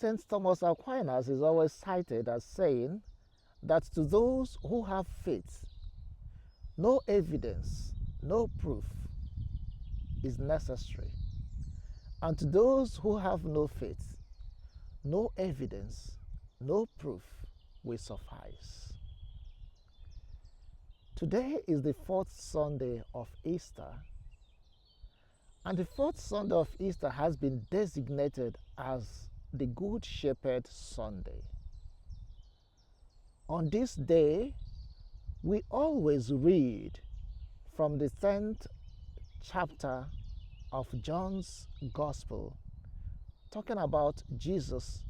St. Thomas Aquinas is always cited as saying that to those who have faith, no evidence, no proof is necessary. And to those who have no faith, no evidence, no proof will suffice. Today is the fourth Sunday of Easter, and the fourth Sunday of Easter has been designated as the Good Shepherd Sunday. On this day, we always read from the 10th chapter of John's Gospel, talking about Jesus,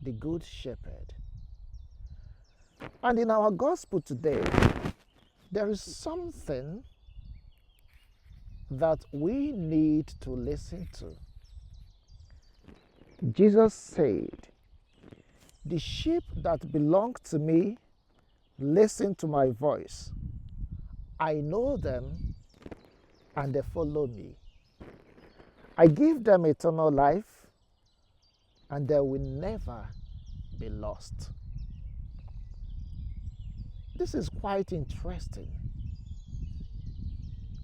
the Good Shepherd. And in our Gospel today, there is something that we need to listen to. Jesus said, "The sheep that belong to me listen to my voice. I know them and they follow me. I give them eternal life and they will never be lost." This is quite interesting.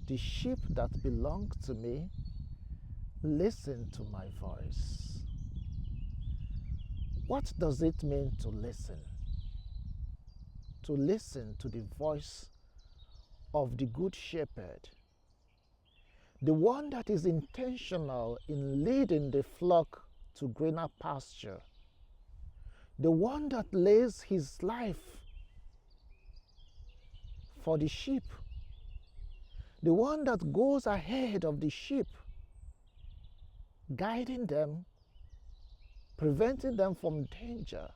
The sheep that belong to me listen to my voice. What does it mean to listen? To listen to the voice of the Good Shepherd, the one that is intentional in leading the flock to greener pasture, the one that lays his life for the sheep, the one that goes ahead of the sheep, guiding them, preventing them from danger,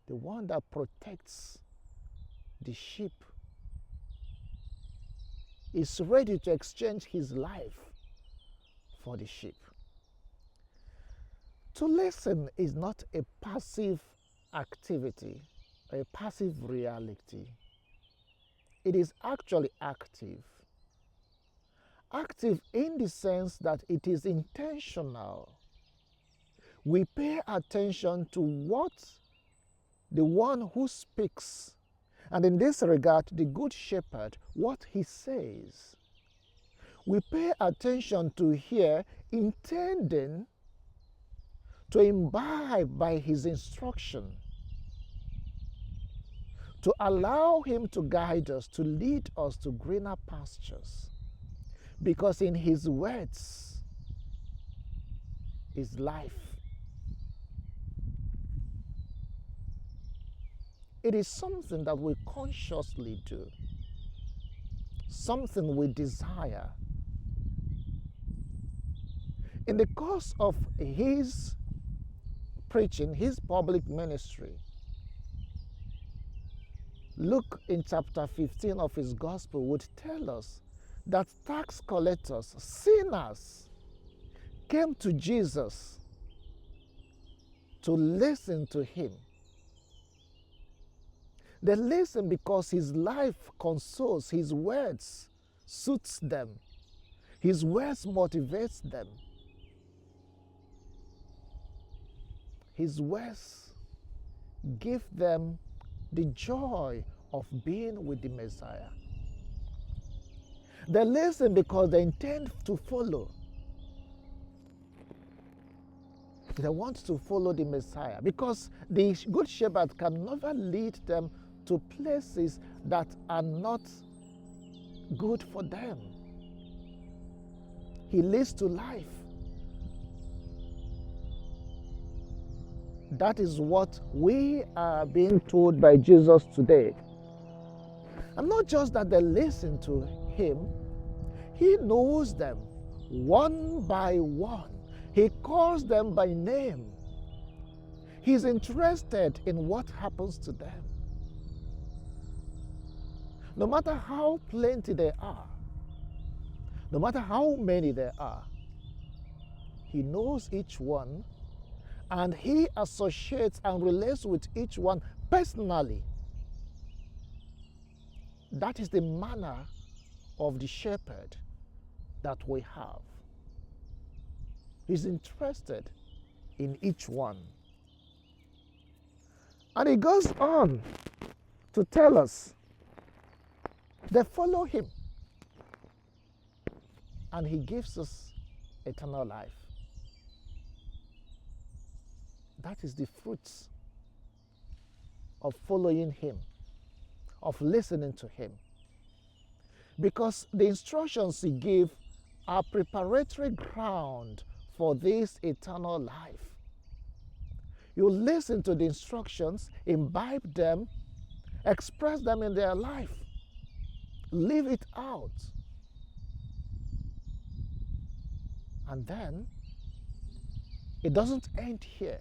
the one that protects the sheep, is ready to exchange his life for the sheep. To listen is not a passive activity, a passive reality. It is actually active. Active in the sense that it is intentional. We pay attention to what the one who speaks, and in this regard, the Good Shepherd, what he says. We pay attention to hear, intending to imbibe by his instruction, to allow him to guide us, to lead us to greener pastures. Because in his words is life. It is something that we consciously do, something we desire. In the course of his preaching, his public ministry, Luke in chapter 15 of his gospel would tell us that tax collectors, sinners, came to Jesus to listen to him. They listen because his life consoles, his words suits them, his words motivates them. His words give them the joy of being with the Messiah. They listen because they intend to follow. They want to follow the Messiah because the Good Shepherd can never lead them to places that are not good for them. He leads to life. That is what we are being told by Jesus today. And not just that they listen to him, he knows them one by one. He calls them by name. He's interested in what happens to them. No matter how plenty they are, no matter how many there are, he knows each one, and he associates and relates with each one personally. That is the manner of the shepherd that we have. He's interested in each one. And he goes on to tell us, they follow him, and he gives us eternal life. That is the fruits of following him, of listening to him. Because the instructions he gave are preparatory ground for this eternal life. You listen to the instructions, imbibe them, express them in their life, live it out. And then, it doesn't end here.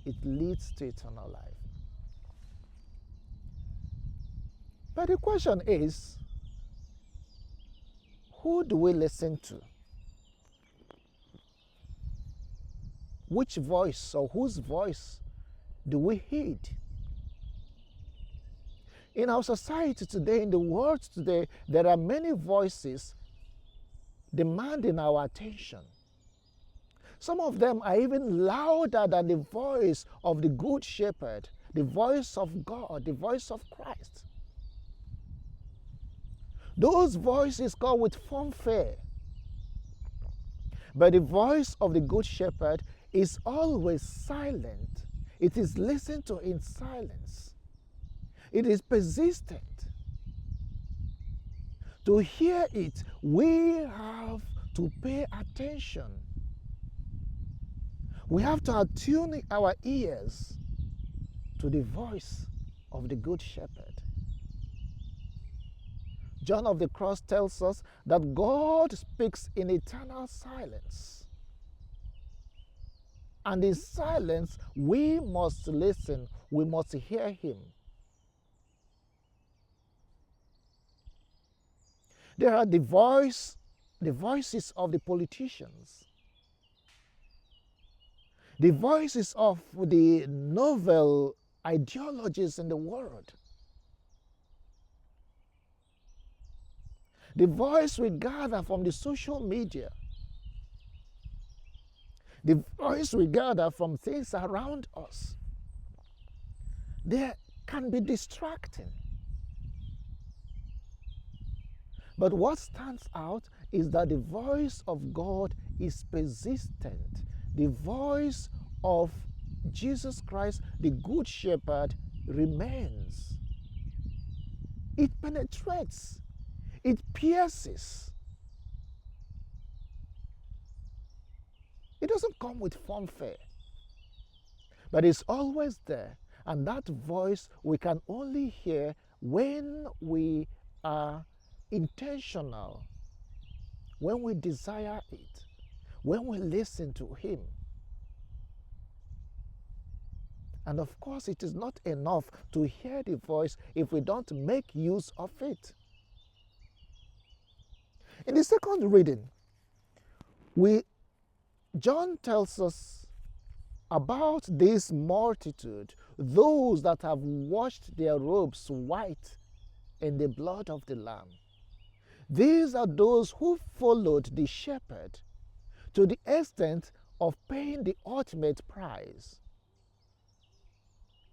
It leads to eternal life. But the question is, who do we listen to? Which voice or whose voice do we heed? In our society today, in the world today, there are many voices demanding our attention. Some of them are even louder than the voice of the Good Shepherd, the voice of God, the voice of Christ. Those voices come with fanfare. But the voice of the Good Shepherd is always silent. It is listened to in silence. It is persistent. To hear it, we have to pay attention. We have to attune our ears to the voice of the Good Shepherd. John of the Cross tells us that God speaks in eternal silence. And in silence, we must listen. We must hear him. There are the voices of the politicians, the voices of the novel ideologies in the world, the voice we gather from the social media, the voice we gather from things around us. They can be distracting. But what stands out is that the voice of God is persistent. The voice of Jesus Christ, the Good Shepherd, remains. It penetrates. It pierces. It doesn't come with fanfare, but it's always there. And that voice we can only hear when we are intentional, when we desire it, when we listen to him. And of course, it is not enough to hear the voice if we don't make use of it. In the second reading, John tells us about this multitude, those that have washed their robes white in the blood of the Lamb. These are those who followed the shepherd to the extent of paying the ultimate price.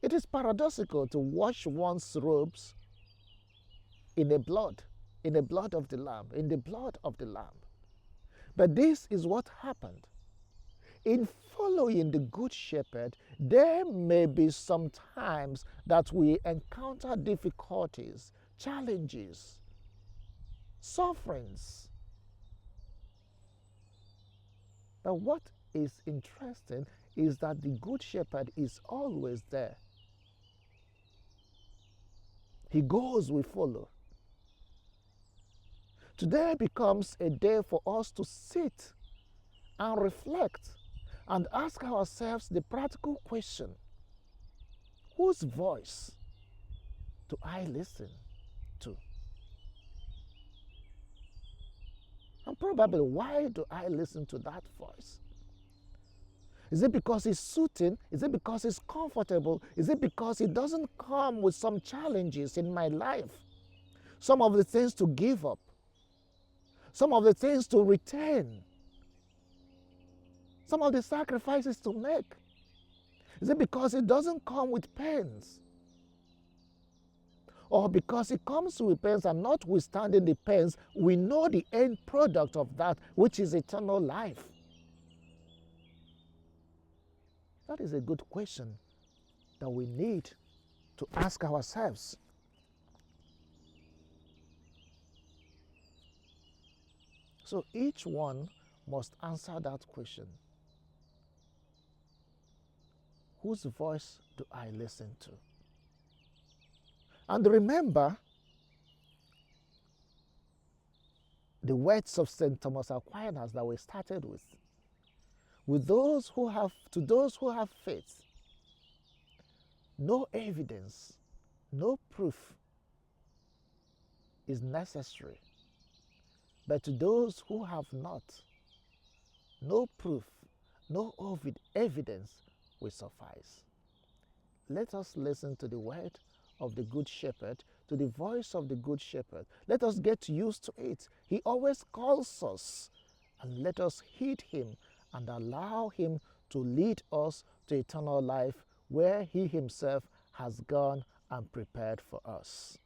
It is paradoxical to wash one's robes in the blood of the Lamb, in the blood of the Lamb. But this is what happened. In following the Good Shepherd, there may be some times that we encounter difficulties, challenges, sufferings. But what is interesting is that the Good Shepherd is always there. He goes, we follow. Today becomes a day for us to sit and reflect and ask ourselves the practical question: whose voice do I listen to? And probably, why do I listen to that voice? Is it because it's soothing? Is it because it's comfortable? Is it because it doesn't come with some challenges in my life? Some of the things to give up. Some of the things to retain. some of the sacrifices to make? Is it because it doesn't come with pains? Or because it comes with pains, and notwithstanding the pains, we know the end product of that, which is eternal life? That is a good question that we need to ask ourselves. So each one must answer that question. Whose voice do I listen to? And remember the words of St. Thomas Aquinas that we started with. To those who have faith, no evidence, no proof is necessary. But to those who have not, no proof, no evidence will suffice. Let us listen to the word of the Good Shepherd, to the voice of the Good Shepherd. Let us get used to it. He always calls us, and let us heed him and allow him to lead us to eternal life, where he himself has gone and prepared for us.